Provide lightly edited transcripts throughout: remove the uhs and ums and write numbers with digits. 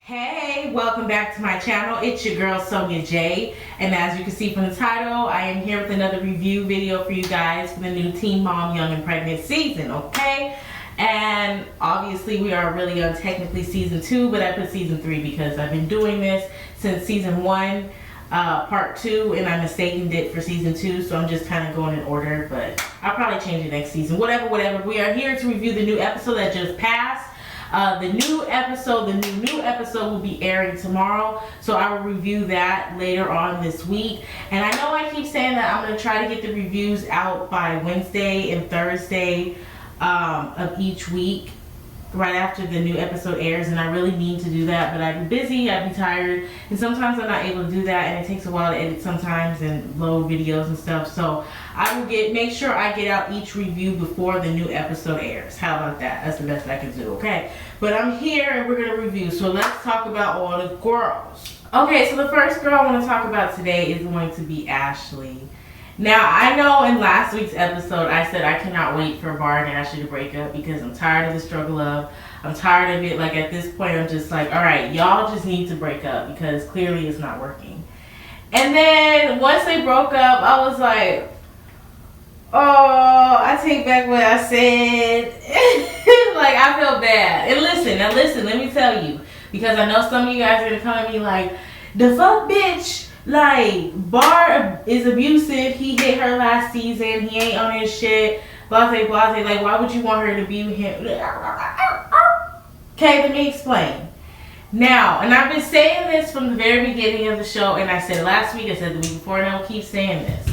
Hey, welcome back to my channel. It's your girl Sonja J, and as you can see from the title, I am here with another review video for you guys for the new Teen Mom Young and Pregnant season, okay? And obviously we are really on technically season 2, but I put season 3 because I've been doing this since season 1, part 2, and I mistaken it for season 2, so I'm just kind of going in order, but I'll probably change it next season. Whatever. We are here to review the new episode that just passed. The new episode will be airing tomorrow, so I will review that later on this week. And I know I keep saying that I'm going to try to get the reviews out by Wednesday and Thursday of each week, right after the new episode airs, and I really mean to do that, but I'd be busy, I'd be tired, and sometimes I'm not able to do that, and it takes a while to edit sometimes and load videos and stuff. So I will make sure I get out each review before the new episode airs. How about that? That's the best I can do, okay? But I'm here and we're gonna review, so let's talk about all the girls. Okay, so the first girl I want to talk about today is going to be Ashley. Now, I know in last week's episode, I said I cannot wait for Bar and Ashley to break up because I'm tired of the struggle of. I'm tired of it. Like, at this point, I'm just like, all right, y'all just need to break up because clearly it's not working. And then once they broke up, I was like, oh, I take back what I said. Like, I feel bad. And listen, let me tell you. Because I know some of you guys are going to come at me like, the fuck bitch. Like, Bar is abusive. He hit her last season. He ain't on his shit. Blase. Like, why would you want her to be with him? Okay, let me explain. Now, and I've been saying this from the very beginning of the show, and I said last week, I said the week before, and I'll keep saying this.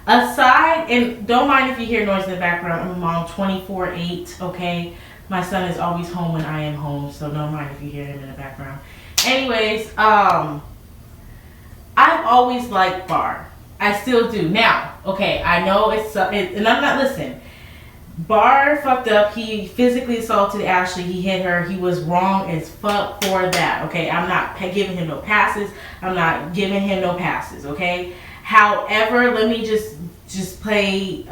Aside, and don't mind if you hear noise in the background. I'm a mom 24/8, okay? My son is always home when I am home, so don't mind if you hear him in the background. Anyways, I've always liked Bar. I still do. Now, okay, I know and I'm not listening. Bar fucked up. He physically assaulted Ashley. He hit her. He was wrong as fuck for that, okay? I'm not giving him no passes. Okay? However, let me just play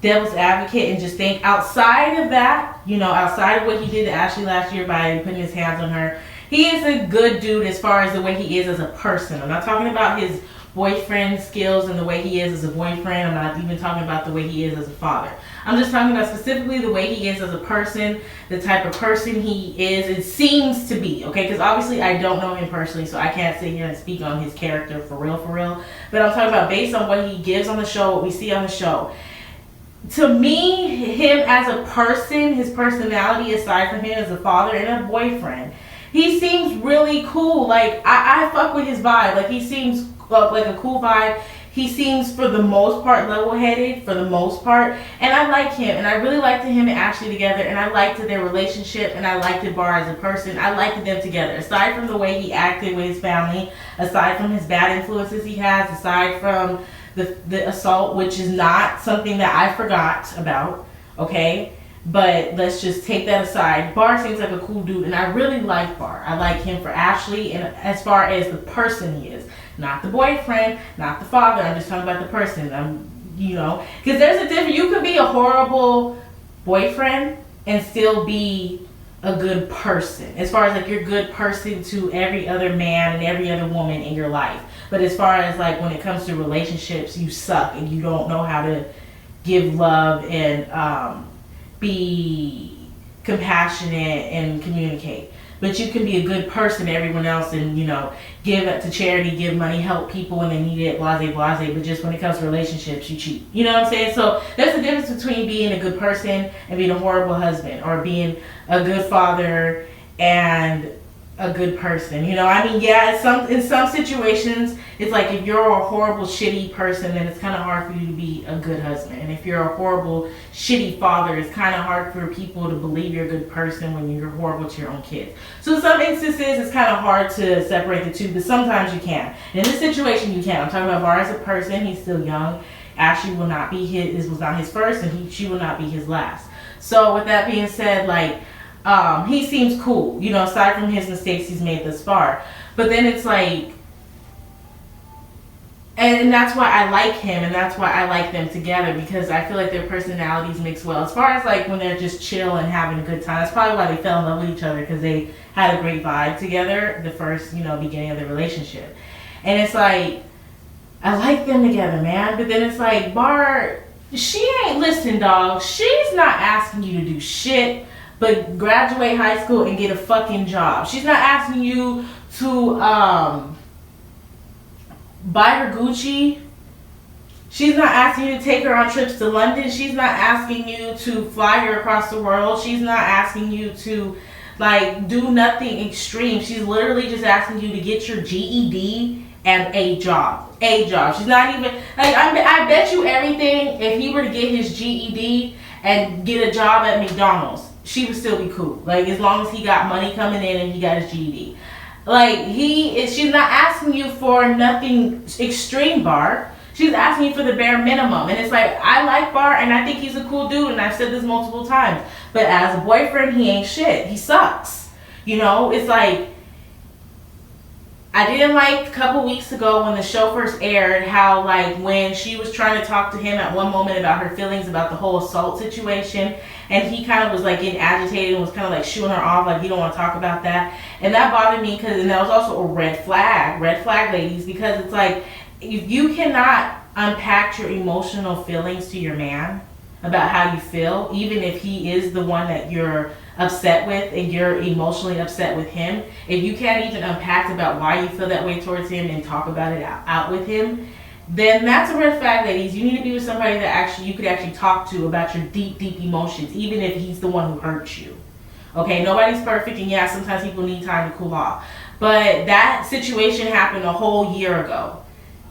devil's advocate and just think outside of that, outside of what he did to Ashley last year by putting his hands on her, he is a good dude as far as the way he is as a person. I'm not talking about his boyfriend skills and the way he is as a boyfriend. I'm not even talking about the way he is as a father. I'm just talking about specifically the way he is as a person, the type of person he is, it seems to be, okay? Because obviously I don't know him personally, so I can't sit here and speak on his character for real. But I'm talking about based on what he gives on the show, what we see on the show. To me, him as a person, his personality aside from him as a father and a boyfriend, he seems really cool. Like, I fuck with his vibe. Like, he seems like a cool vibe. He seems, for the most part, level-headed, for the most part. And I like him. And I really liked him and Ashley together. And I liked their relationship. And I liked Bar as a person. I liked them together. Aside from the way he acted with his family, aside from his bad influences he has, aside from the assault, which is not something that I forgot about, okay? But let's just take that aside. Bar seems like a cool dude, and I really like Bar. I like him for Ashley, and as far as the person he is. Not the boyfriend, not the father. I'm just talking about the person. Because there's a difference. You could be a horrible boyfriend and still be a good person. As far as, like, you're a good person to every other man and every other woman in your life. But as far as, like, when it comes to relationships, you suck and you don't know how to give love and be compassionate and communicate. But you can be a good person to everyone else and, give to charity, give money, help people when they need it, blase. But just when it comes to relationships, you cheat. You know what I'm saying? So there's a difference between being a good person and being a horrible husband, or being a good father and a good person. Yeah, in some situations, it's like if you're a horrible, shitty person, then it's kind of hard for you to be a good husband. And if you're a horrible, shitty father, it's kind of hard for people to believe you're a good person when you're horrible to your own kids. So in some instances, it's kind of hard to separate the two, but sometimes you can. And in this situation, you can. I'm talking about Bar as a person. He's still young. Ashley will not be his, was not his first, and she will not be his last. So with that being said, like, he seems cool, aside from his mistakes he's made thus far. But then it's like, And that's why I like him, and that's why I like them together, because I feel like their personalities mix well. As far as like when they're just chill and having a good time, that's probably why they fell in love with each other, because they had a great vibe together the first, beginning of the relationship. And it's like, I like them together, man. But then it's like, Bar, she ain't, listen, dog, she's not asking you to do shit but graduate high school and get a fucking job. She's not asking you to, buy her Gucci. She's not asking you to take her on trips to London. She's not asking you to fly her across the world. She's not asking you to do nothing extreme. She's literally just asking you to get your GED and a job. A job. She's not even I bet you everything, if he were to get his GED and get a job at McDonald's, she would still be cool. As long as he got money coming in and he got his GED. She's not asking you for nothing extreme, Bar. She's asking you for the bare minimum. And it's like, I like Bar and I think he's a cool dude, and I've said this multiple times. But as a boyfriend, he ain't shit. He sucks. It's like, I didn't like a couple weeks ago when the show first aired how when she was trying to talk to him at one moment about her feelings about the whole assault situation, and he kind of was getting agitated and was kind of shooing her off, he don't want to talk about that. And that bothered me, and that was also a red flag, ladies, because it's like, if you cannot unpack your emotional feelings to your man about how you feel, even if he is the one that you're upset with and you're emotionally upset with him, if you can't even unpack about why you feel that way towards him and talk about it out with him, then that's a red flag, ladies. You need to be with somebody that you could actually talk to about your deep emotions, even if he's the one who hurt you. Okay, nobody's perfect, and yeah, sometimes people need time to cool off. But that situation happened a whole year ago.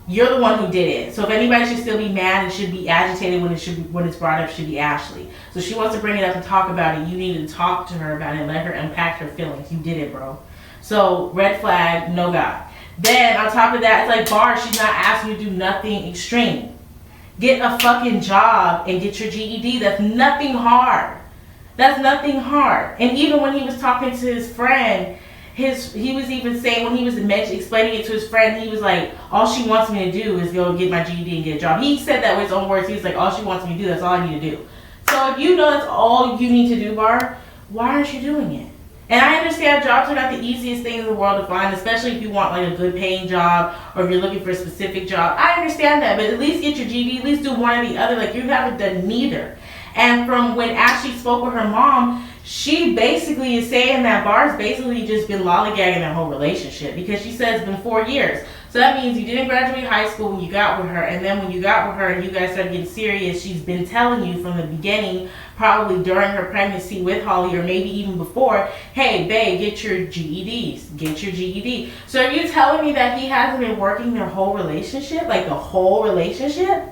You're the one who did it. So if anybody should still be mad and should be agitated when it's brought up, should be Ashley. So she wants to bring it up and talk about it. You need to talk to her about it and let her unpack her feelings. You did it, bro. So red flag, no God. Then on top of that, it's like, Bar, she's not asking you to do nothing extreme. Get a fucking job and get your GED. That's nothing hard. That's nothing hard. And even when he was talking to his friend, he was even saying, when he was explaining it to his friend, he was like, all she wants me to do is go get my GED and get a job. He said that with his own words. He was like, all she wants me to do, that's all I need to do. So if you know that's all you need to do, Bar, why aren't you doing it? And I understand jobs are not the easiest thing in the world to find, especially if you want a good paying job or if you're looking for a specific job. I understand that, but at least get your GED, at least do one or the other. You haven't done neither. And from when Ashley spoke with her mom, she basically is saying that Bar's basically just been lollygagging that whole relationship, because she said it's been 4 years. So that means you didn't graduate high school when you got with her, and then when you got with her and you guys started getting serious, she's been telling you from the beginning, probably during her pregnancy with Holly or maybe even before, hey, babe, get your GEDs, get your GED. So are you telling me that he hasn't been working their whole relationship, the whole relationship?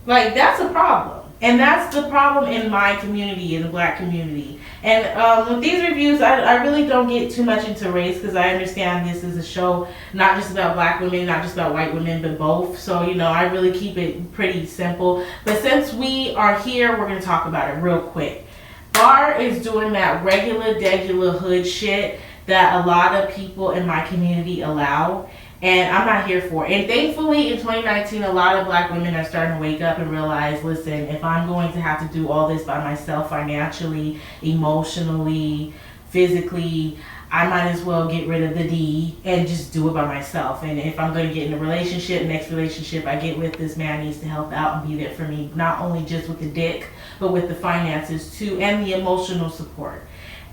That's a problem. And that's the problem in my community, in the black community. And with these reviews, I really don't get too much into race, because I understand this is a show not just about black women, not just about white women, but both. So, I really keep it pretty simple. But since we are here, we're going to talk about it real quick. Bar is doing that regular hood shit that a lot of people in my community allow. And I'm not here for it. And thankfully, in 2019, a lot of black women are starting to wake up and realize, listen, if I'm going to have to do all this by myself financially, emotionally, physically, I might as well get rid of the D and just do it by myself. And if I'm going to get in a relationship, next relationship I get with, this man needs to help out and be there for me, not only just with the dick, but with the finances too, and the emotional support.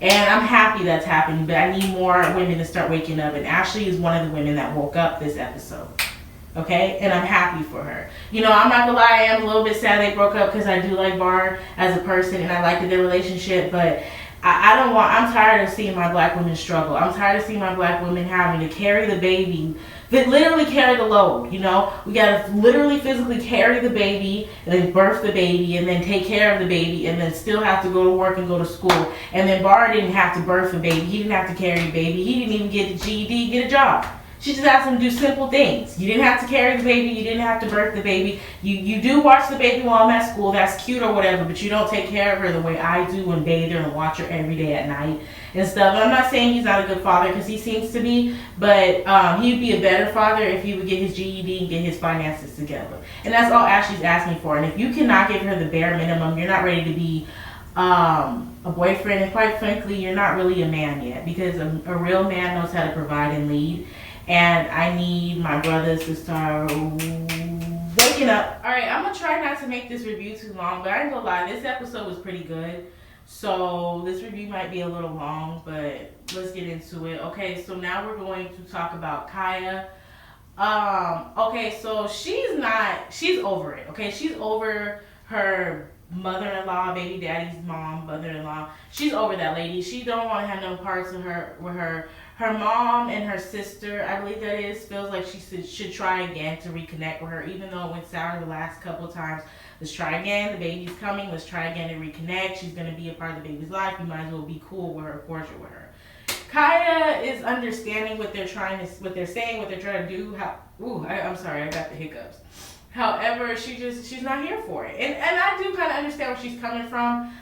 And I'm happy that's happening, but I need more women to start waking up. And Ashley is one of the women that woke up this episode. Okay? And I'm happy for her. I'm not gonna lie, I am a little bit sad they broke up, because I do like Bar as a person and I liked their relationship, but I'm tired of seeing my black women struggle. I'm tired of seeing my black women having to carry the baby, literally carry the load, We gotta literally physically carry the baby and then birth the baby and then take care of the baby and then still have to go to work and go to school. And then Bar didn't have to birth a baby. He didn't have to carry a baby. He didn't even get the GED, get a job. She just asked him to do simple things. You didn't have to carry the baby. You didn't have to birth the baby. You do watch the baby while I'm at school. That's cute or whatever, but you don't take care of her the way I do and bathe her and watch her every day at night and stuff. And I'm not saying he's not a good father because he seems to be, but he'd be a better father if he would get his GED and get his finances together. And that's all Ashley's asking for. And if you cannot give her the bare minimum, you're not ready to be a boyfriend, and quite frankly, you're not really a man yet, because a real man knows how to provide and lead. And I need my brothers to start waking up. All right, I'm gonna try not to make this review too long, but I ain't gonna lie, this episode was pretty good. So this review might be a little long, but let's get into it. Okay, so now we're going to talk about Kaya. Okay, so she's over it. Okay, she's over her mother-in-law, baby daddy's mom, mother-in-law. She's over that lady. She don't want to have no parts of her with her. Her mom and her sister, I believe that is, feels like she should try again to reconnect with her, even though it went sour the last couple of times. Let's try again. The baby's coming. Let's try again to reconnect. She's going to be a part of the baby's life. You might as well be cool with her, cordial with her. Kaya is understanding what they're saying, what they're trying to do. I'm sorry, I got the hiccups. However, she's not here for it. And I do kind of understand where she's coming from.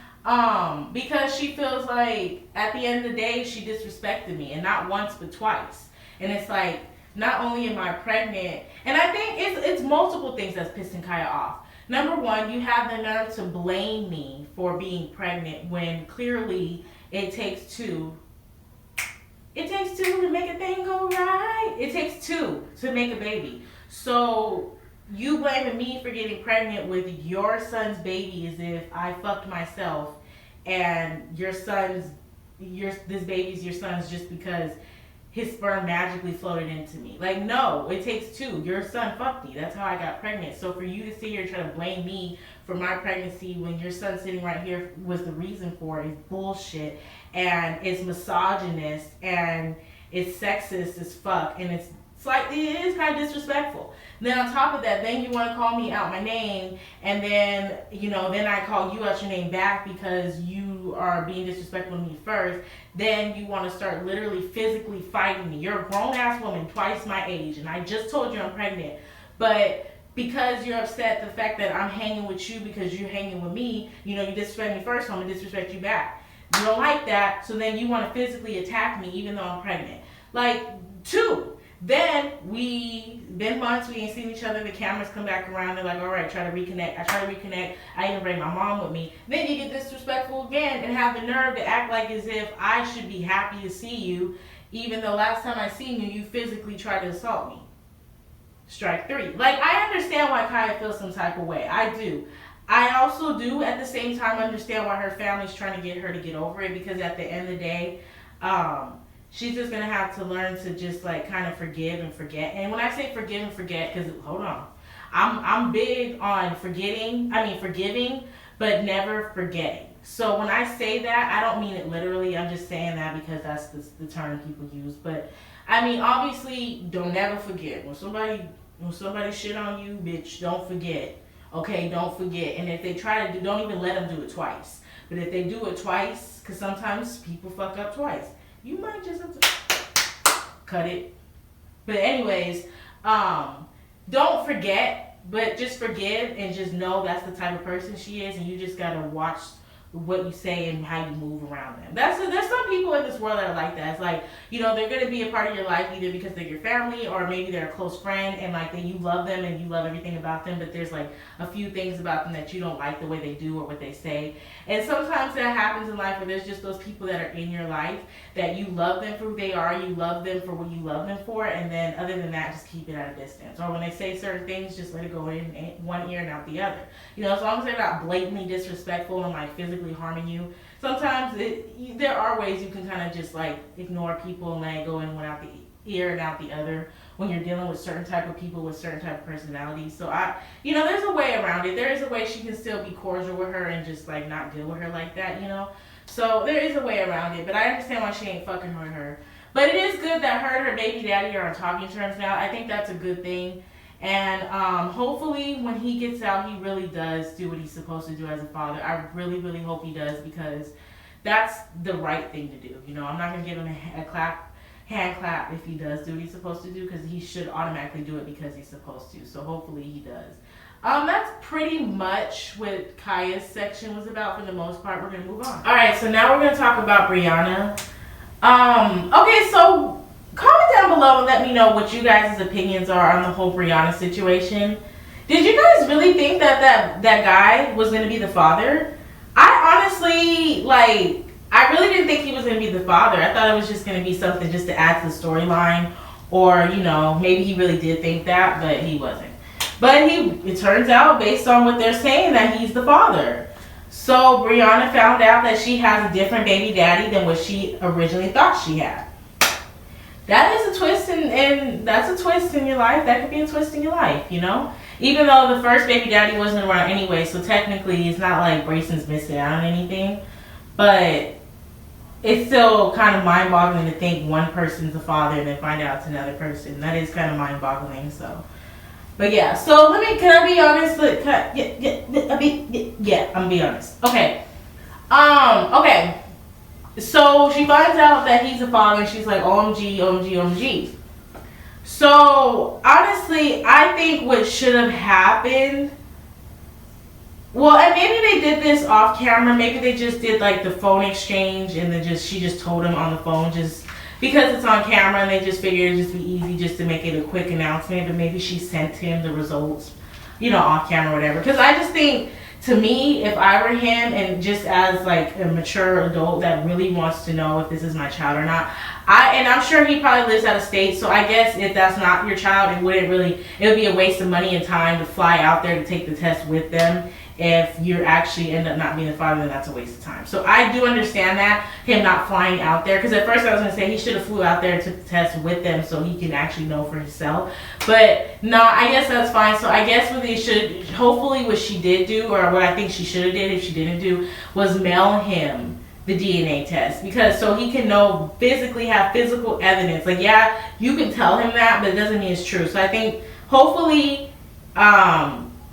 Because she feels like at the end of the day she disrespected me, and not once but twice. And it's like, not only am I pregnant, and I think it's multiple things that's pissing Kaya off. Number one, you have the nerve to blame me for being pregnant when clearly it takes two. It takes two to make a thing go right. It takes two to make a baby. So you blaming me for getting pregnant with your son's baby as if I fucked myself, and this baby's your son's just because his sperm magically floated into me. Like, no, it takes two. Your son fucked me. That's how I got pregnant. So for you to sit here and try to blame me for my pregnancy when your son sitting right here was the reason for it is bullshit, and it's misogynist, and it's sexist as fuck, and it is kind of disrespectful. And then on top of that, then you want to call me out my name, and then, then I call you out your name back because you are being disrespectful to me first. Then you want to start literally physically fighting me. You're a grown-ass woman, twice my age, and I just told you I'm pregnant. But because you're upset the fact that I'm hanging with you because you're hanging with me, you disrespect me first, so I'm going to disrespect you back. You don't like that, so then you want to physically attack me even though I'm pregnant. Like, two. Then months we ain't seen each other. The cameras come back around. They're like, all right, try to reconnect. I try to reconnect. I even bring my mom with me. Then you get disrespectful again and have the nerve to act like as if I should be happy to see you, even though last time I seen you, you physically tried to assault me. Strike three. Like, I understand why Kaya feels some type of way. I do. I also do at the same time understand why her family's trying to get her to get over it, because at the end of the day, she's just going to have to learn to just like kind of forgive and forget. And when I say forgive and forget, because hold on, I'm big on forgiving, but never forgetting. So when I say that, I don't mean it literally. I'm just saying that because that's the term people use. But I mean, obviously, don't never forget. When somebody shit on you, bitch, don't forget. Okay, don't forget. And if they try to do, don't even let them do it twice. But if they do it twice, because sometimes people fuck up twice, you might just have to cut it. But anyways, don't forget, but just forgive and just know that's the type of person she is, and you just gotta watch what you say and how you move around them. There's some people in this world that are like that. It's like, they're gonna be a part of your life either because they're your family or maybe they're a close friend, and like you love them and you love everything about them, but there's like a few things about them that you don't like the way they do or what they say. And sometimes that happens in life where there's just those people that are in your life that you love them for who they are, you love them for what you love them for, and then other than that, just keep it at a distance. Or when they say certain things, just let it go in one ear and out the other. As long as they're not blatantly disrespectful and like physically harming you. Sometimes there are ways you can kind of just like ignore people and let it go in one out the ear and out the other when you're dealing with certain type of people with certain type of personalities. So there's a way around it. There is a way she can still be cordial with her and just like not deal with her like that, So there is a way around it, but I understand why she ain't fucking with her. But it is good that her and her baby daddy are on talking terms now. I think that's a good thing. And hopefully when he gets out, he really does do what he's supposed to do as a father. I really, really hope he does, because that's the right thing to do. I'm not going to give him a hand clap if he does do what he's supposed to do, because he should automatically do it because he's supposed to. So hopefully he does. That's pretty much what Kaya's section was about for the most part. We're going to move on. All right, so now we're going to talk about Brianna. Okay, so comment down below and let me know what you guys' opinions are on the whole Brianna situation. Did you guys really think that guy was gonna be the father? I honestly I really didn't think he was gonna be the father. I thought it was just gonna be something just to add to the storyline, or maybe he really did think that, but he wasn't. But it turns out, based on what they're saying, that he's the father. So Brianna found out that she has a different baby daddy than what she originally thought she had. That is a twist, and that's a twist in your life. That could be a twist in your life, Even though the first baby daddy wasn't around anyway, so technically it's not like Brayson's missing out on anything. But it's still kind of mind-boggling to think one person's the father and then find out it's another person. That is kind of mind-boggling, so... But yeah, so can I be honest? Yeah, I'm gonna be honest. Okay. Okay. So she finds out that he's a father and she's like, OMG, OMG, OMG. So honestly, I think what should have happened, well, and maybe they did this off camera, maybe they just did like the phone exchange and then she just told him on the phone just because it's on camera, and they just figured it'd just be easy just to make it a quick announcement, but maybe she sent him the results, off camera or whatever. Because I just think, to me, if I were him, and just as like a mature adult that really wants to know if this is my child or not, and I'm sure he probably lives out of state, so I guess if that's not your child, it would be a waste of money and time to fly out there to take the test with them. If you actually end up not being the father, then that's a waste of time. So I do understand that, him not flying out there. Because at first I was going to say he should have flew out there and took the test with them so he can actually know for himself. But no, I guess that's fine. So I guess hopefully what she did do, or what I think she should have did if she didn't do, was mail him the DNA test. Because so he can have physical evidence. Like, yeah, you can tell him that, but it doesn't mean it's true. So I think hopefully...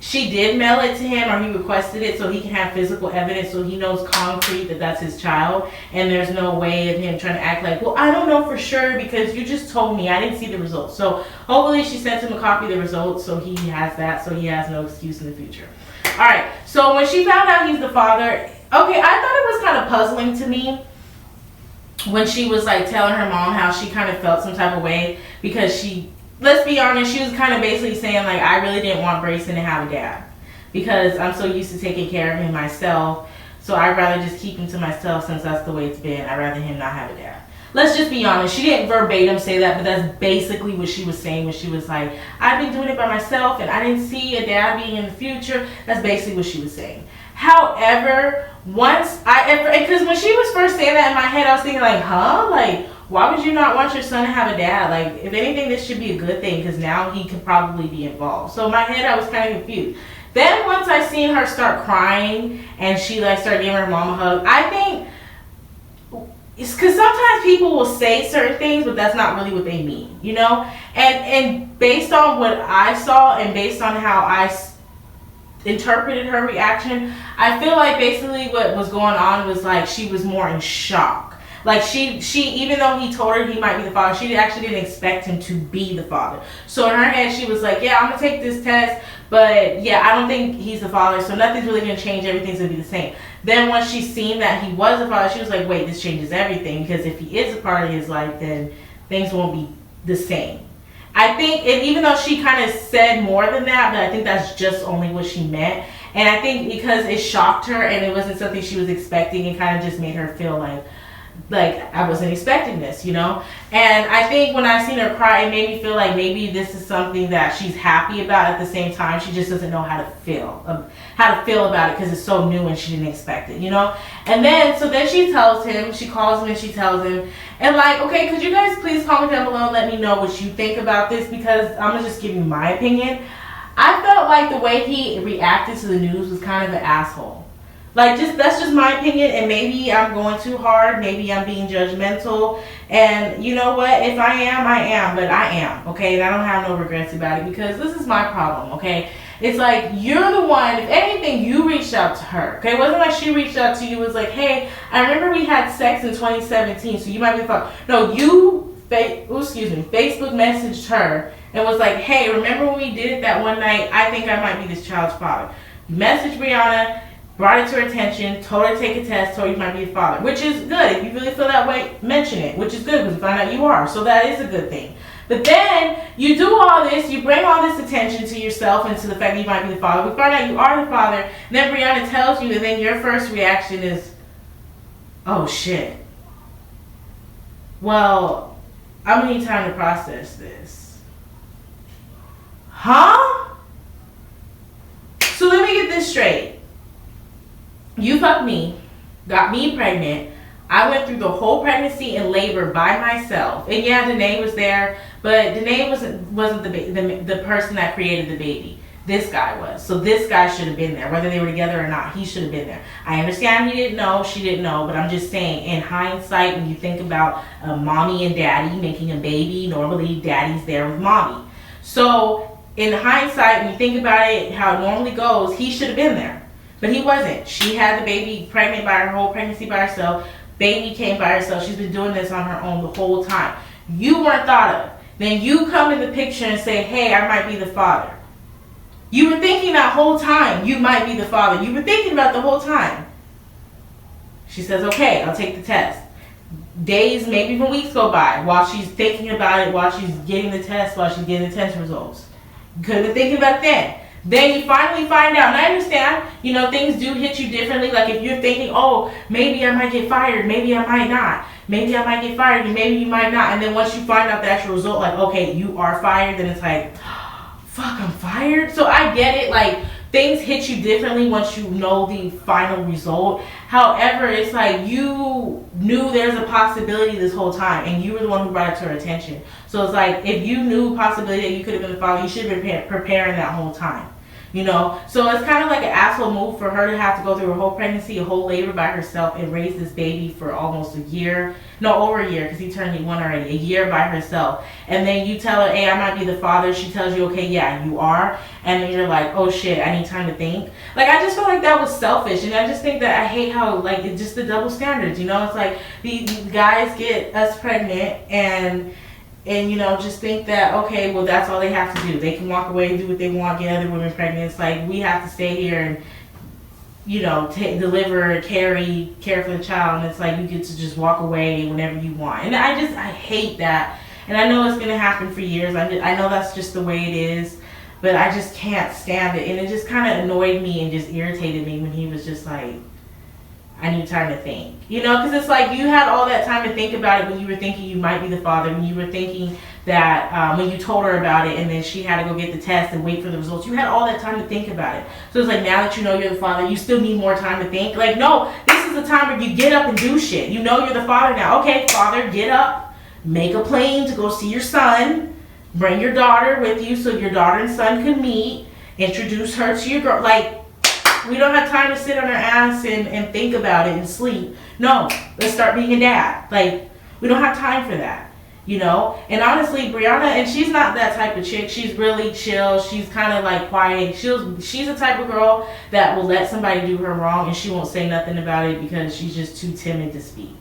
she did mail it to him, or he requested it so he can have physical evidence so he knows concrete that that's his child, and there's no way of him trying to act like, well, I don't know for sure because you just told me, I didn't see the results. So hopefully she sent him a copy of the results so he has that, so he has no excuse in the future. Alright, so when she found out he's the father, okay, I thought it was kind of puzzling to me when she was like telling her mom how she kind of felt some type of way because let's be honest, she was kind of basically saying, like, I really didn't want Brayson to have a dad because I'm so used to taking care of him myself, so I'd rather just keep him to myself since that's the way it's been. I'd rather him not have a dad. Let's just be honest. She didn't verbatim say that, but that's basically what she was saying when she was like, I've been doing it by myself and I didn't see a dad being in the future. That's basically what she was saying. However, because when she was first saying that in my head, I was thinking like, huh? Like, why would you not want your son to have a dad? Like, if anything, this should be a good thing because now he could probably be involved. So in my head, I was kind of confused. Then once I seen her start crying and she started giving her mom a hug, I think it's because sometimes people will say certain things, but that's not really what they mean, And based on what I saw and based on how I interpreted her reaction, I feel like basically what was going on was like she was more in shock. Like she even though he told her he might be the father, she actually didn't expect him to be the father. So in her head, she was like, yeah, I'm gonna take this test, but yeah, I don't think he's the father, so nothing's really gonna change. Everything's gonna be the same. Then once she seen that he was the father, she was like, wait, this changes everything, because if he is a part of his life, then things won't be the same. I think, and even though she kind of said more than that, but I think that's just only what she meant. And I think because it shocked her and it wasn't something she was expecting, it kind of just made her feel like I wasn't expecting this, And I think when I seen her cry, it made me feel like maybe this is something that she's happy about. At the same time, she just doesn't know how to feel about it because it's so new and she didn't expect it, And then, so then she tells him, she calls him and she tells him, and like, okay, could you guys please comment down below and let me know what you think about this, because I'm gonna just give you my opinion. I felt like the way he reacted to the news was kind of an asshole. Like, that's just my opinion, and maybe I'm going too hard, maybe I'm being judgmental, and you know what, if I am, but I am, okay, and I don't have no regrets about it, because this is my problem, okay. It's like, you're the one, if anything, you reached out to her, okay. It wasn't like she reached out to you. It was like, hey, I remember we had sex in 2017, so you might be thought, no, you, Facebook messaged her and was like, hey, remember when we did it that one night? I think I might be this child's father. You message Brianna, brought it to her attention, told her to take a test, told her you might be a father, which is good. If you really feel that way, mention it, which is good because we find out you are. So that is a good thing. But then you do all this, you bring all this attention to yourself and to the fact that you might be the father. We find out you are the father, and then Brianna tells you, and then your first reaction is, oh shit. Well, I'm gonna need time to process this. Huh? So let me get this straight. You fucked me, got me pregnant. I went through the whole pregnancy and labor by myself. And yeah, Danae was there, but Danae wasn't the person that created the baby. This guy was. So this guy should have been there. Whether they were together or not, he should have been there. I understand he didn't know, she didn't know, but I'm just saying, in hindsight, when you think about mommy and daddy making a baby, normally daddy's there with mommy. So in hindsight, when you think about it, how it normally goes, he should have been there. But he wasn't. She had the baby pregnant by her whole pregnancy by herself. Baby came by herself. She's been doing this on her own the whole time. You weren't thought of. Then you come in the picture and say, hey, I might be the father. You were thinking that whole time you might be the father. You were thinking about the whole time. She says, okay, I'll take the test. Days, maybe even weeks go by while she's thinking about it, while she's getting the test, while she's getting the test results. You could have been thinking about it then. Then you finally find out, and I understand, things do hit you differently. Like if you're thinking, oh, maybe I might get fired, maybe I might not. Maybe I might get fired, and maybe you might not. And then once you find out the actual result, like, okay, you are fired, then it's like, fuck, I'm fired? So I get it, like, things hit you differently once you know the final result. However, it's like you knew there's a possibility this whole time, and you were the one who brought it to her attention. So it's like, if you knew possibility that you could have been the father, you should have been preparing that whole time. So it's kind of like an asshole move for her to have to go through a whole pregnancy, a whole labor by herself, and raise this baby for almost a year. No, over a year, because he turned 1 already. A year by herself. And then you tell her, hey, I might be the father. She tells you, okay, yeah, you are. And then you're like, oh shit, I need time to think. Like, I just feel like that was selfish. And I just think that I hate how, like, it's just the double standards, It's like these guys get us pregnant and just think that, okay, well, that's all they have to do. They can walk away and do what they want, get other women pregnant. It's like, we have to stay here and, deliver, care for the child. And it's like, you get to just walk away whenever you want. And I hate that. And I know it's going to happen for years. I know that's just the way it is. But I just can't stand it. And it just kind of annoyed me and just irritated me when he was just like, I need time to think. Because it's like you had all that time to think about it when you were thinking you might be the father, when you were thinking that when you told her about it and then she had to go get the test and wait for the results. You had all that time to think about it. So it's like, now that you know you're the father, you still need more time to think. Like, no, this is the time where you get up and do shit. You know you're the father now. Okay, father, get up, make a plane to go see your son, bring your daughter with you so your daughter and son can meet, introduce her to your girl. Like, we don't have time to sit on our ass and think about it and sleep. No, let's start being a dad. Like, we don't have time for that, And honestly, Brianna, and she's not that type of chick. She's really chill. She's kind of like quiet. She's the type of girl that will let somebody do her wrong and she won't say nothing about it because she's just too timid to speak.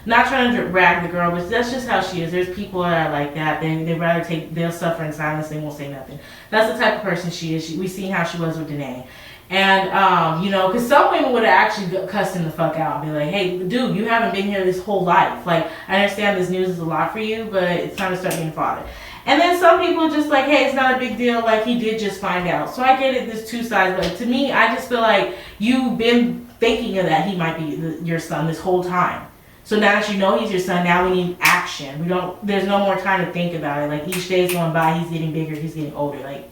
Not trying to brag the girl, but that's just how she is. There's people that are like that. They'll suffer in silence. They won't say nothing. That's the type of person she is. We've seen how she was with Danae. And, because some women would have actually cussed him the fuck out and be like, hey, dude, you haven't been here this whole life. Like, I understand this news is a lot for you, but it's time to start being a father. And then some people are just like, hey, it's not a big deal. Like, he did just find out. So I get it, there's two sides. But to me, I just feel like you've been thinking of that he might be your son this whole time. So now that you know he's your son, now we need action. There's no more time to think about it. Like, each day's going by, he's getting bigger, he's getting older. Like,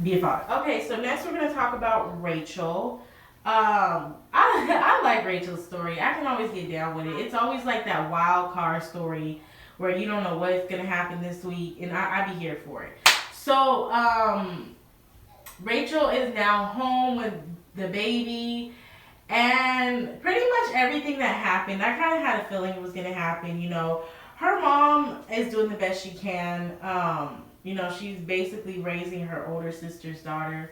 be a father. Okay, so next we're going to talk about Rachel. I like Rachel's story. I can always get down with it. It's always like that wild card story where you don't know what's going to happen this week, and I be here for it. So, Rachel is now home with the baby, and pretty much everything that happened, I kind of had a feeling it was going to happen, Her mom is doing the best she can. She's basically raising her older sister's daughter.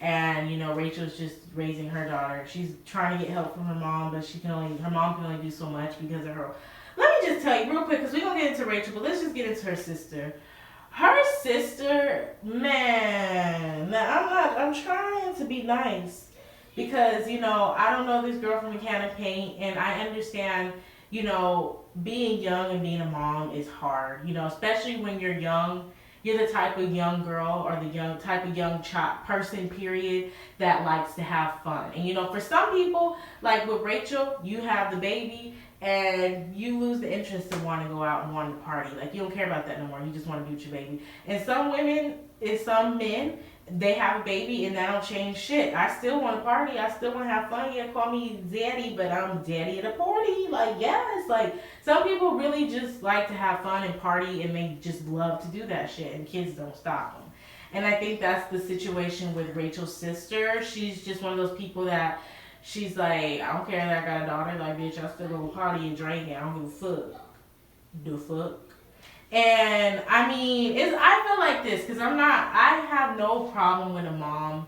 And, Rachel's just raising her daughter. She's trying to get help from her mom, but her mom can only do so much because of her. Let me just tell you real quick, because we're going to get into Rachel, but let's just get into her sister. Her sister, man, I'm trying to be nice. because I don't know this girl from a can of paint, and I understand. Being young and being a mom is hard. Especially when you're young. You're the type of young girl or the young type of young child person, period, that likes to have fun. And for some people, like with Rachel, you have the baby and you lose the interest to want to go out and want to party. Like you don't care about that no more. You just want to be with your baby. And some women and some men, they have a baby and that don't change shit. I still want to party. I still want to have fun. Yeah, call me daddy, but I'm daddy at a party. Like, yes. Like, some people really just like to have fun and party and they just love to do that shit and kids don't stop them. And I think that's the situation with Rachel's sister. She's just one of those people that she's like, I don't care that I got a daughter. Like, bitch, I still go party and drink and I don't give a fuck. The fuck? And I mean, I feel like this because I have no problem with a mom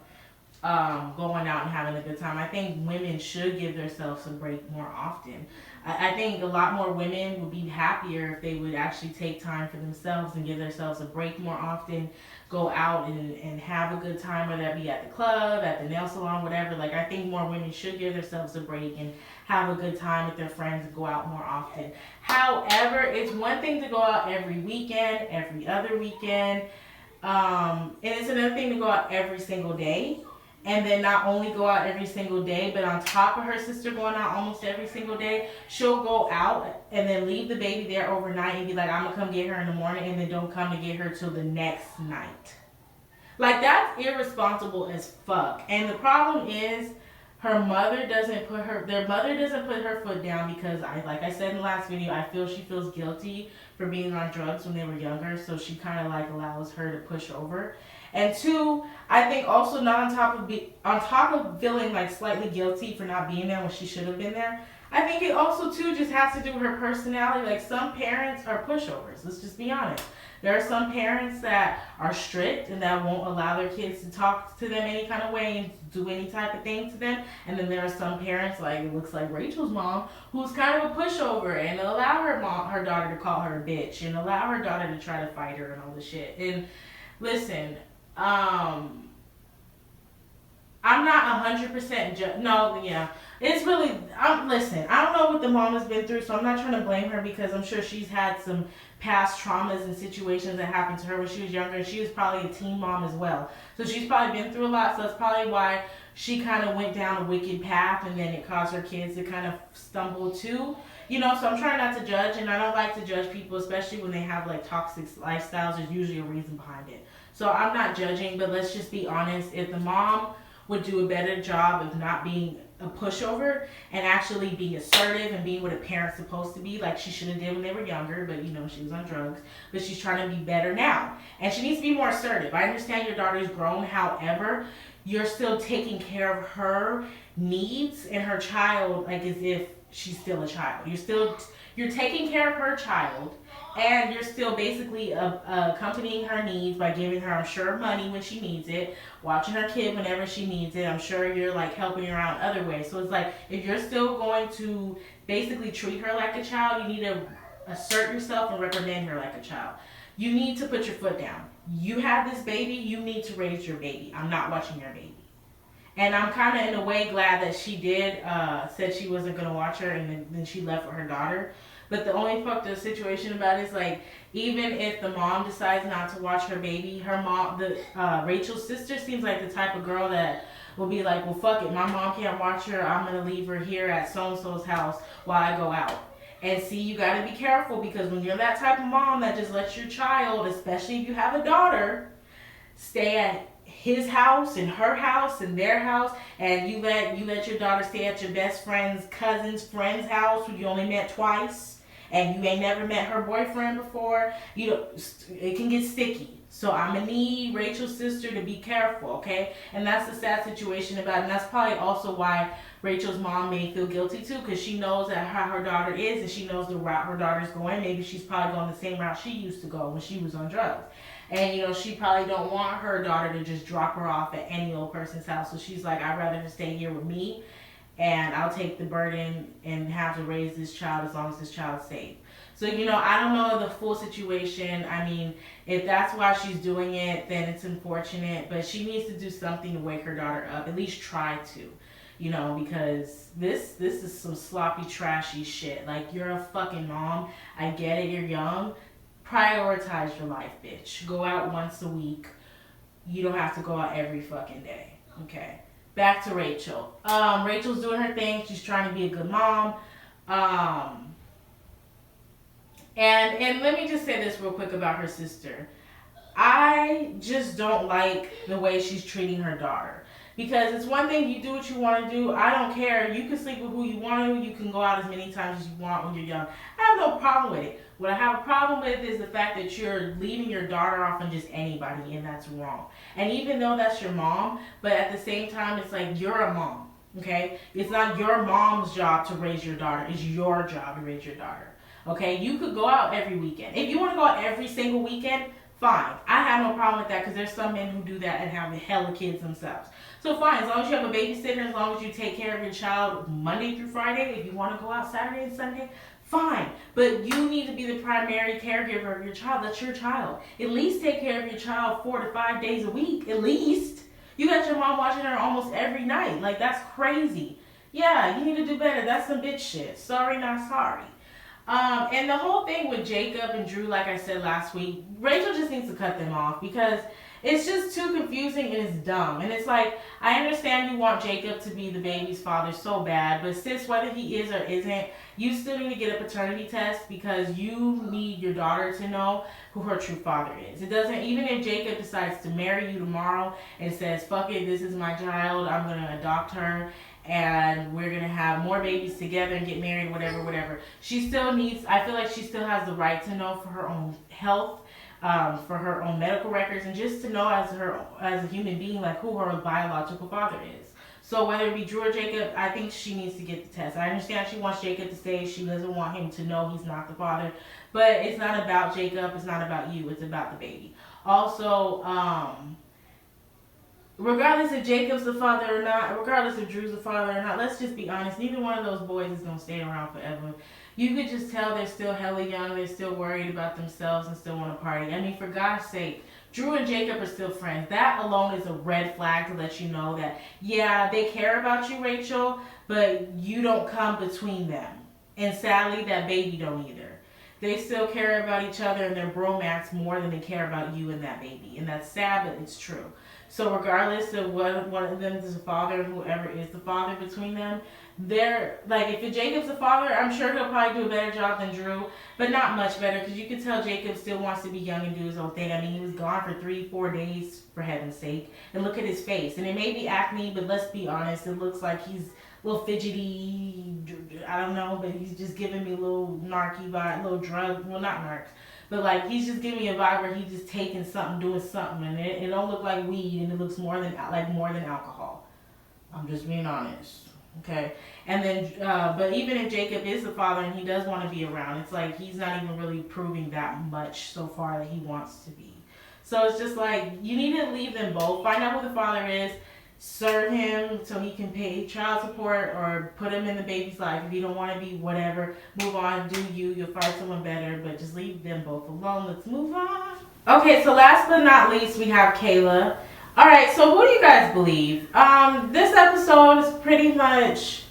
going out and having a good time. I think women should give themselves a break more often. I think a lot more women would be happier if they would actually take time for themselves and give themselves a break more often, go out and have a good time, whether that be at the club, at the nail salon, whatever. Like, I think more women should give themselves a break and have a good time with their friends and go out more often. However, it's one thing to go out every weekend, every other weekend, and it's another thing to go out every single day. And then not only go out every single day, but on top of her sister going out almost every single day, she'll go out and then leave the baby there overnight and be like, I'm going to come get her in the morning, and then don't come to get her till the next night. Like, that's irresponsible as fuck. And the problem is, their mother doesn't put her foot down because like I said in the last video, I feel she feels guilty for being on drugs when they were younger, so she kind of like allows her to push over. And two, I think also not on top of feeling like slightly guilty for not being there when she should have been there, I think it also too just has to do with her personality. Like, some parents are pushovers. Let's just be honest. There are some parents that are strict and that won't allow their kids to talk to them any kind of way and do any type of thing to them. And then there are some parents, like it looks like Rachel's mom, who's kind of a pushover and allow her daughter to call her a bitch and allow her daughter to try to fight her and all this shit. And listen, I'm not 100% no, yeah. It's really, listen, I don't know what the mom has been through, so I'm not trying to blame her because I'm sure she's had some past traumas and situations that happened to her when she was younger, and she was probably a teen mom as well. So she's probably been through a lot, so that's probably why she kind of went down a wicked path, and then it caused her kids to kind of stumble too. So I'm trying not to judge, and I don't like to judge people, especially when they have like toxic lifestyles. There's usually a reason behind it. So I'm not judging, but let's just be honest. If the mom would do a better job of not being a pushover and actually being assertive and being what a parent's supposed to be, like she should have did when they were younger, but she was on drugs, but she's trying to be better now, and she needs to be more assertive. I understand your daughter's grown, however, you're still taking care of her needs and her child like as if she's still a child. You're taking care of her child, and you're still basically accompanying her needs by giving her, I'm sure, money when she needs it, watching her kid whenever she needs it. I'm sure you're like helping her out other ways. So it's like, if you're still going to basically treat her like a child, you need to assert yourself and reprimand her like a child. You need to put your foot down. You have this baby, you need to raise your baby. I'm not watching your baby. And I'm kind of in a way glad that she did, said she wasn't going to watch her, and then she left with her daughter. But the only fucked up situation about it is, like, even if the mom decides not to watch her baby, her mom, Rachel's sister, seems like the type of girl that will be like, well, fuck it, my mom can't watch her, I'm going to leave her here at so-and-so's house while I go out. And see, you got to be careful, because when you're that type of mom that just lets your child, especially if you have a daughter, stay at his house and her house and their house, and you let your daughter stay at your best friend's cousin's friend's house who you only met twice, and you ain't never met her boyfriend before, it can get sticky. So I'm gonna need Rachel's sister to be careful, okay? And that's the sad situation about it. And that's probably also why Rachel's mom may feel guilty too, because she knows that how her daughter is, and she knows the route her daughter's going. Maybe she's probably going the same route she used to go when she was on drugs. And she probably don't want her daughter to just drop her off at any old person's house. So she's like, I'd rather just stay here with me, and I'll take the burden and have to raise this child as long as this child's safe. So, I don't know the full situation. I mean, if that's why she's doing it, then it's unfortunate. But she needs to do something to wake her daughter up. At least try to. you know, because this is some sloppy, trashy shit. Like, you're a fucking mom. I get it, you're young. Prioritize your life, bitch. Go out once a week. You don't have to go out every fucking day. Okay. Back to Rachel. Rachel's doing her thing. She's trying to be a good mom. And let me just say this real quick about her sister. I just don't like the way she's treating her daughter. Because it's one thing, you do what you want to do. I don't care. You can sleep with who you want to. You can go out as many times as you want when you're young. I have no problem with it. What I have a problem with is the fact that you're leaving your daughter off on just anybody, and that's wrong. And even though that's your mom, but at the same time, it's like, you're a mom, okay? It's not your mom's job to raise your daughter. It's your job to raise your daughter, okay? You could go out every weekend. If you want to go out every single weekend, fine. I have no problem with that, because there's some men who do that and have hella kids themselves. So fine, as long as you have a babysitter, as long as you take care of your child Monday through Friday, if you want to go out Saturday and Sunday, fine. But you need to be the primary caregiver of your child. That's your child. At least take care of your child 4 to 5 days a week. At least. You got your mom watching her almost every night. Like, that's crazy. Yeah, you need to do better. That's some bitch shit. Sorry, not sorry. And the whole thing with Jacob and Drew, like I said last week, Rachel just needs to cut them off, because it's just too confusing and it's dumb. And it's like, I understand you want Jacob to be the baby's father so bad, but sis, whether he is or isn't, you still need to get a paternity test, because you need your daughter to know who her true father is. It doesn't, even if Jacob decides to marry you tomorrow and says, fuck it, this is my child, I'm going to adopt her, and we're going to have more babies together and get married, whatever. She still needs, I feel like she still has the right to know for her own health, for her own medical records, and just to know as a human being, like, who her biological father is. So whether it be Drew or Jacob, I think she needs to get the test. I understand she wants Jacob to stay. She doesn't want him to know he's not the father. But it's not about Jacob. It's not about you. It's about the baby. Also, regardless if Jacob's the father or not, regardless if Drew's the father or not, let's just be honest. Neither one of those boys is going to stay around forever. You could just tell they're still hella young. They're still worried about themselves and still want to party. I mean, for God's sake, Drew and Jacob are still friends. That alone is a red flag to let you know that, yeah, they care about you, Rachel, but you don't come between them. And sadly, that baby don't either. They still care about each other and their bromance more than they care about you and that baby. And that's sad, but it's true. So regardless of what one of them is the father and whoever is the father between them, they're, like, if Jacob's the father, I'm sure he'll probably do a better job than Drew, but not much better, because you can tell Jacob still wants to be young and do his own thing. I mean, he was gone for 3-4 days, for heaven's sake, and look at his face. And it may be acne, but let's be honest, it looks like he's a little fidgety, I don't know, but he's just giving me a little narky vibe, a little drug, well, not narcs, but like, he's just giving me a vibe where he's just taking something, doing something, and it don't look like weed, and it looks more than alcohol. I'm just being honest. Okay, and then, but even if Jacob is the father and he does want to be around, it's like he's not even really proving that much so far that he wants to be. So it's just like, you need to leave them both. Find out who the father is, serve him so he can pay child support, or put him in the baby's life. If you don't want to be, whatever, move on, do you'll find someone better, but just leave them both alone. Let's move on. Okay, so last but not least, we have Kayla. Alright, so who do you guys believe? This episode is pretty much,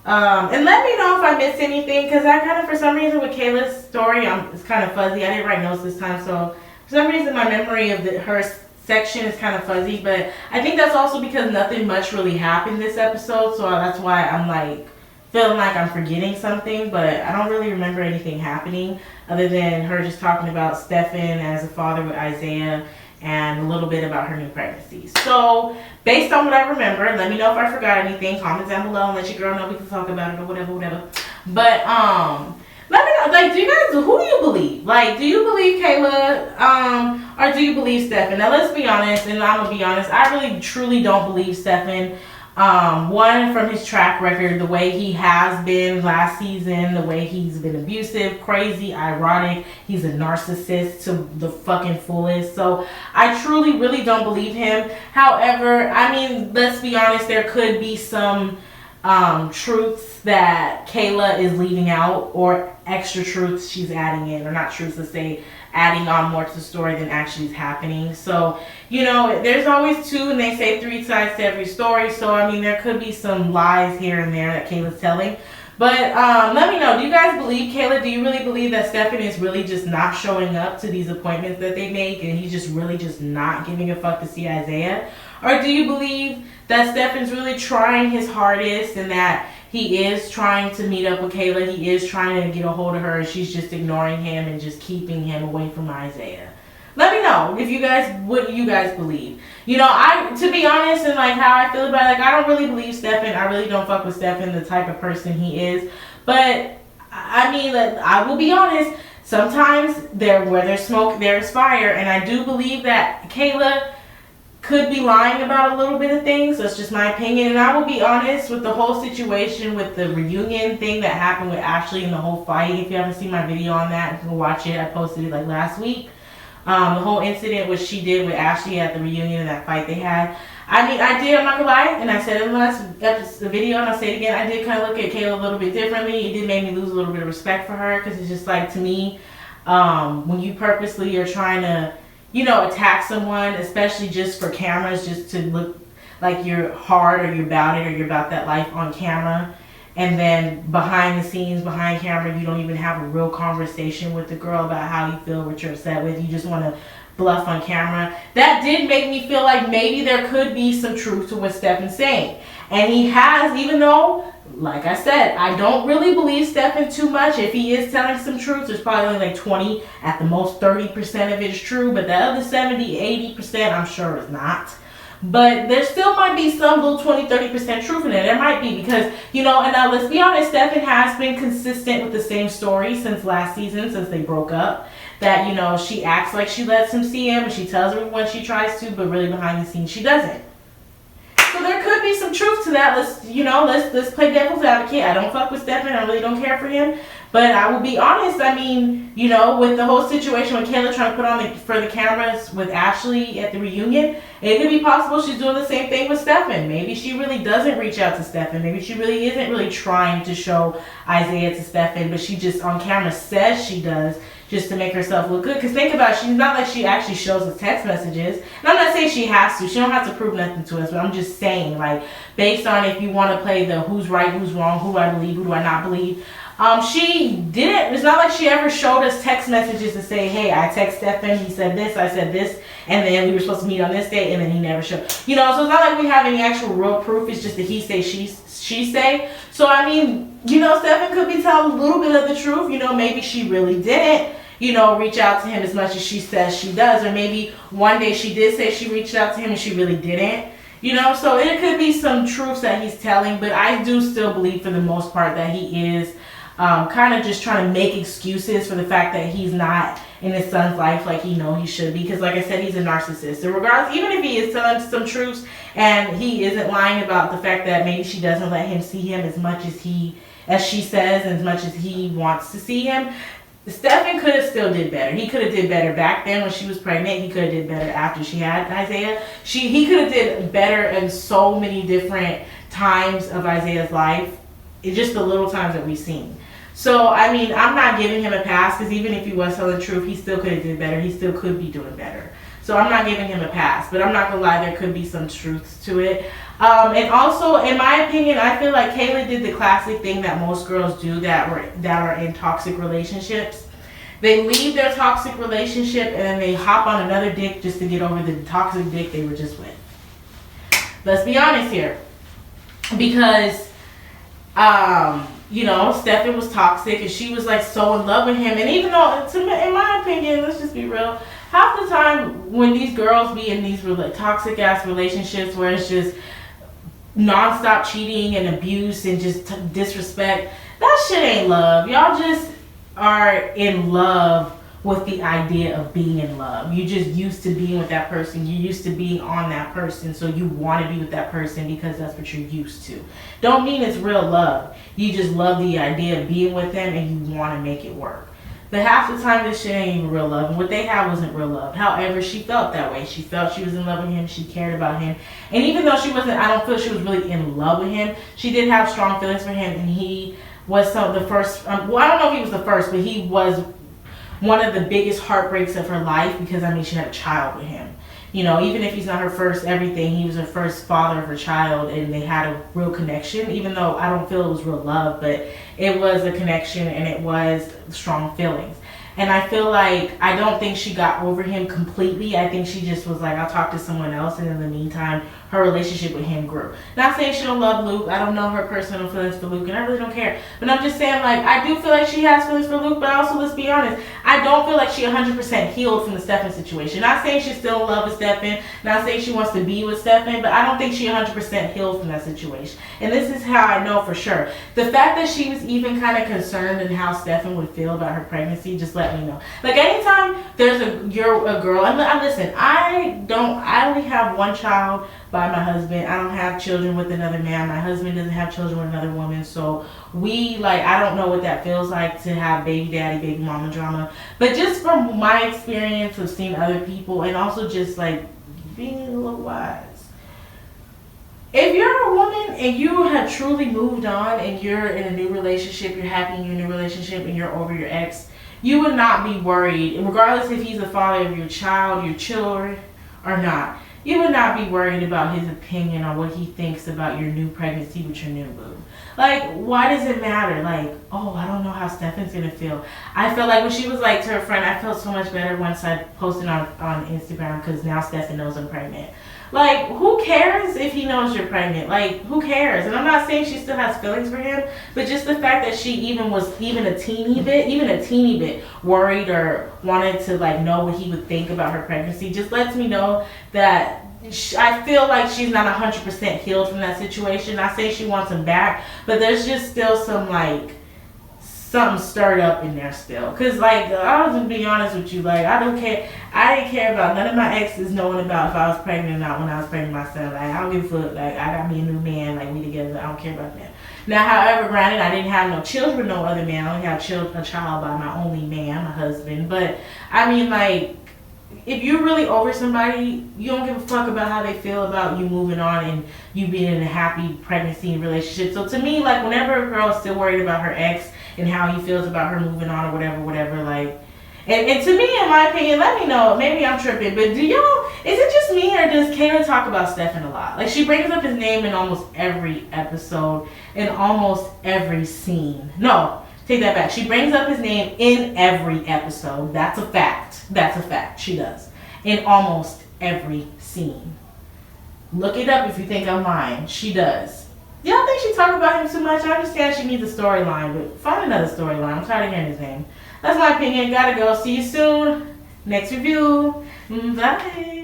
and let me know if I missed anything, because I kind of, for some reason with Kayla's story, it's kind of fuzzy. I didn't write notes this time, so for some reason my memory of her section is kind of fuzzy, but I think that's also because nothing much really happened this episode, so that's why I'm like, feeling like I'm forgetting something, but I don't really remember anything happening, other than her just talking about Stefan as a father with Isaiah, and a little bit about her new pregnancy. So, based on what I remember, let me know if I forgot anything. Comment down below and let your girl know we can talk about it or whatever. But, let me know, like, who do you believe? Like, do you believe Kayla, or do you believe Stefan? Now, let's be honest, and I'm gonna be honest, I really, truly don't believe Stefan. One, from his track record, the way he has been last season, the way he's been abusive, crazy, ironic, he's a narcissist to the fucking fullest. So I truly, really don't believe him. However, I mean, let's be honest, there could be some truths that Kayla is leaving out, or extra truths she's adding in, or not truths, let's say adding on more to the story than actually is happening. So, you know, there's always two, and they say three sides to every story. So, I mean, there could be some lies here and there that Kayla's telling. But let me know, do you guys believe Kayla? Do you really believe that Stefan is really just not showing up to these appointments that they make, and he's just really just not giving a fuck to see Isaiah? Or do you believe that Stefan's really trying his hardest and that he is trying to meet up with Kayla, he is trying to get a hold of her, and she's just ignoring him and just keeping him away from Isaiah? Let me know if you guys, what you guys believe. You know, to be honest, and like how I feel about it, like I don't really believe Stefan. I really don't fuck with Stefan, the type of person he is. But I mean, I will be honest. Sometimes where there's smoke, there's fire, and I do believe that Kayla could be lying about a little bit of things. That's just my opinion. And I will be honest with the whole situation with the reunion thing that happened with Ashley and the whole fight. If you haven't seen my video on that, you can watch it. I posted it like last week. The whole incident which she did with Ashley at the reunion and that fight they had. I mean, I'm not gonna lie, and I said it in the last video, and I'll say it again, I did kind of look at Kayla a little bit differently. It did make me lose a little bit of respect for her, because it's just like, to me, when you purposely are trying to, you know, attack someone, especially just for cameras, just to look like you're hard or you're about it or you're about that life on camera, and then behind the scenes, behind camera, you don't even have a real conversation with the girl about how you feel, what you're upset with. You just want to bluff on camera. That did make me feel like maybe there could be some truth to what Stefan's saying. And he has, even though, like I said, I don't really believe Stefan too much. If he is telling some truth, there's probably only like 20, at the most 30% of it is true. But the other 70, 80%, I'm sure is not. But there still might be some little 20, 30% truth in it. There might be, because, you know, and now let's be honest, Stefan has been consistent with the same story since last season, since they broke up. That, you know, she acts like she lets him see him, and she tells everyone she tries to, but really behind the scenes she doesn't. So there could be some truth to that. Let's play devil's advocate. I don't fuck with Stefan. I really don't care for him. But I will be honest, I mean, you know, with the whole situation with Kayla trying to put on for the cameras with Ashley at the reunion, it could be possible she's doing the same thing with Stefan. Maybe she really doesn't reach out to Stefan. Maybe she really isn't really trying to show Isaiah to Stefan, but she just on camera says she does, just to make herself look good. Because think about it, she's not like she actually shows us text messages. And I'm not saying she has to. She don't have to prove nothing to us. But I'm just saying, like, based on if you want to play the who's right, who's wrong, who do I believe, who do I not believe. She didn't, it's not like she ever showed us text messages to say, hey, I text Stefan, he said this, I said this, and then we were supposed to meet on this day, and then he never showed. You know, so it's not like we have any actual real proof. It's just that he say, she say. So, I mean, you know, Stefan could be telling a little bit of the truth. You know, maybe she really didn't, you know, reach out to him as much as she says she does. Or maybe one day she did say she reached out to him and she really didn't. You know, so it could be some truths that he's telling. But I do still believe for the most part that he is kind of just trying to make excuses for the fact that he's not in his son's life like he know he should be. Because like I said, he's a narcissist. So regardless, even if he is telling some truths and he isn't lying about the fact that maybe she doesn't let him see him as much as she says, and as much as he wants to see him, Stefan could have still did better. He could have did better back then when she was pregnant. He could have did better after she had Isaiah. He could have did better in so many different times of Isaiah's life. It's just the little times that we've seen. So, I mean, I'm not giving him a pass, because even if he was telling the truth, he still could have did better. He still could be doing better. So I'm not giving him a pass. But I'm not going to lie, there could be some truths to it. And also, in my opinion, I feel like Kayla did the classic thing that most girls do that are in toxic relationships. They leave their toxic relationship and then they hop on another dick just to get over the toxic dick they were just with. Let's be honest here. Because, you know, Stefan was toxic and she was like so in love with him. And even though, in my opinion, let's just be real, half the time when these girls be in these toxic ass relationships where it's just non-stop cheating and abuse and just disrespect, that shit ain't love. Y'all just are in love with the idea of being in love. You just used to being with that person. You're used to being on that person, so you want to be with that person because that's what you're used to. Don't mean it's real love. You just love the idea of being with them and you want to make it work. But half the time this shit ain't even real love, and what they had wasn't real love. However, she felt that way. She felt she was in love with him. She cared about him. And even though she wasn't, I don't feel she was really in love with him, she did have strong feelings for him, and he was the first, well, I don't know if he was the first, but he was one of the biggest heartbreaks of her life, because I mean she had a child with him. You know, even if he's not her first everything, he was her first father of her child, and they had a real connection, even though I don't feel it was real love, but it was a connection and it was strong feelings. And I feel like, I don't think she got over him completely. I think she just was like, I'll talk to someone else. And in the meantime, her relationship with him grew. Not saying she don't love Luke. I don't know her personal feelings for Luke, and I really don't care. But I'm just saying, like, I do feel like she has feelings for Luke, but also, let's be honest, I don't feel like she 100% healed from the Stefan situation. Not saying she's still in love with Stefan. Not saying she wants to be with Stefan, but I don't think she 100% healed from that situation. And this is how I know for sure. The fact that she was even kind of concerned in how Stefan would feel about her pregnancy just let me know. Like, anytime you're a girl, and listen, I only have one child by my husband. I don't have children with another man. My husband doesn't have children with another woman. So I don't know what that feels like to have baby daddy, baby mama drama. But just from my experience of seeing other people, and also just like being a little wise, if you're a woman and you have truly moved on and you're in a new relationship, you're happy in your new relationship, and you're over your ex, you would not be worried, regardless if he's the father of your child, your children, or not. You would not be worried about his opinion on what he thinks about your new pregnancy with your new boo. Like, why does it matter? Like, oh, I don't know how Stefan's gonna feel. I felt like when she was like to her friend, I felt so much better once I posted on Instagram, because now Stefan knows I'm pregnant. Like, who cares if he knows you're pregnant? Like, who cares? And I'm not saying she still has feelings for him, but just the fact that she even was a teeny bit worried or wanted to like know what he would think about her pregnancy just lets me know that I feel like she's not 100% healed from that situation. Not saying she wants him back, but there's just still some like something stirred up in there still. Cause like, I was gonna be honest with you, like, I didn't care about none of my exes knowing about if I was pregnant or not when I was pregnant myself. Like, I don't give a fuck. Like, I got me a new man, like, we together. I don't care about that. Now, however, granted, I didn't have no children with no other man. I only had a child by my only man, my husband. But I mean, like, if you're really over somebody, you don't give a fuck about how they feel about you moving on and you being in a happy pregnancy relationship. So to me, like, whenever a girl is still worried about her ex and how he feels about her moving on or whatever, like, and to me, in my opinion, let me know, maybe I'm tripping, but is it just me, or does Kayla talk about Stefan a lot? Like, she brings up his name in almost every episode, in almost every scene. No, take that back. She brings up his name in every episode. That's a fact. That's a fact. She does. In almost every scene. Look it up if you think I'm lying. She does. Y'all think she talk about him too much? I understand she needs a storyline, but find another storyline. I'm tired of hearing his name. That's my opinion. Gotta go. See you soon. Next review. Bye.